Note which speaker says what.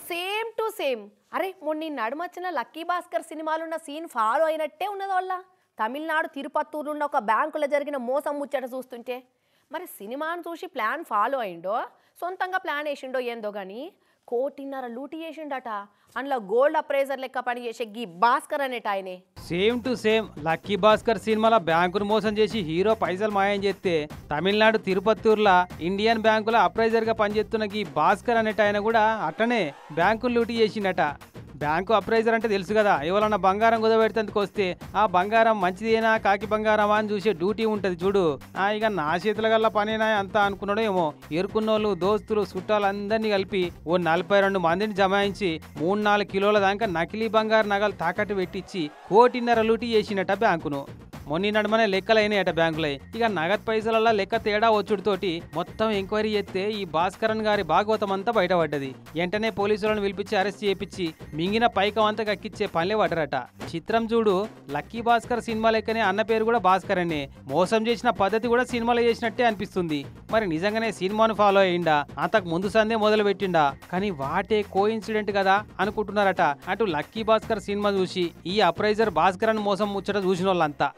Speaker 1: Same to same. అరే మొన్న నడుమొచ్చిన lucky Bhaskar సినిమాలున్న scene follow అయినట్టే ఉన్నది వాళ్ళ. తమిళనాడు తిరుపత్తూరులో ఉన్న ఒక బ్యాంకులో జరిగిన మోసం ముచ్చట చూస్తుంటే మరి సినిమాను చూసి ప్లాన్ ఫాలో అయిండో సొంతంగా ప్లాన్ వేసిండో ఏందో కానీ 1.5 కోటి లూటీ చేసిండట. అందులో గోల్డ్ అప్రైజర్ లెక్క పనిచేసే గీ భాస్కర్ అనేట ఆయనే.
Speaker 2: Same to same lucky Bhaskar సినిమాలో బ్యాంకును మోసం చేసి హీరో పైసలు మాయం చేస్తే తమిళనాడు తిరుపత్తూరులో ఇండియన్ బ్యాంకులో అప్రైజర్ గా పనిచేస్తున్న ఈ భాస్కర్ అనేట ఆయన కూడా అట్లనే బ్యాంకులు లూటీ చేసిండట. బ్యాంకు అప్రైజర్ అంటే తెలుసు కదా, ఎవరన్నా బంగారం కుదబెడితేందుకు వస్తే ఆ బంగారం మంచిదేనా కాకి బంగారమా అని చూసే డ్యూటీ ఉంటుంది చూడు. ఇక నా చేతుల గల్లా పనేనా అంతా అనుకున్నాడో ఏమో. ఎరుకున్నోళ్ళు దోస్తులు చుట్టాలు అందరినీ కలిపి ఓ 42 మందిని జమాయించి 3-4 కిలోల దాకా నకిలీ బంగారు నగలు తాకట్టు పెట్టించి 1.5 కోటి లూటీ చేసినట బ్యాంకును. మొన్న నడుమనే లెక్కలైనాయట బ్యాంకులై. ఇక నగదు పైసలల్లా లెక్క తేడా వచ్చుడితోటి మొత్తం ఎంక్వైరీ చేస్తే ఈ భాస్కరన్ గారి భాగవతం అంతా బయటపడ్డది. వెంటనే పోలీసులను పిలిపించి అరెస్ట్ చేయించి మింగిన పైకం అంతా కక్కిచ్చే పనిలే పడ్డరట. చిత్రం చూడు, లక్కీ భాస్కర్ సినిమా లెక్కనే అన్న పేరు కూడా భాస్కర్ అనే. మోసం చేసిన పద్ధతి కూడా సినిమాలో చేసినట్టే అనిపిస్తుంది. మరి నిజంగానే సినిమాను ఫాలో అయ్యిండా, అంతకు ముందు సందే మొదలు పెట్టిండా? కానీ వాటే కోఇన్సిడెంట్ కదా అనుకుంటున్నారట అటు లక్కీ భాస్కర్ సినిమా చూసి ఈ అప్రైజర్ భాస్కరన్ మోసం ముచ్చట చూసిన వాళ్ళంతా.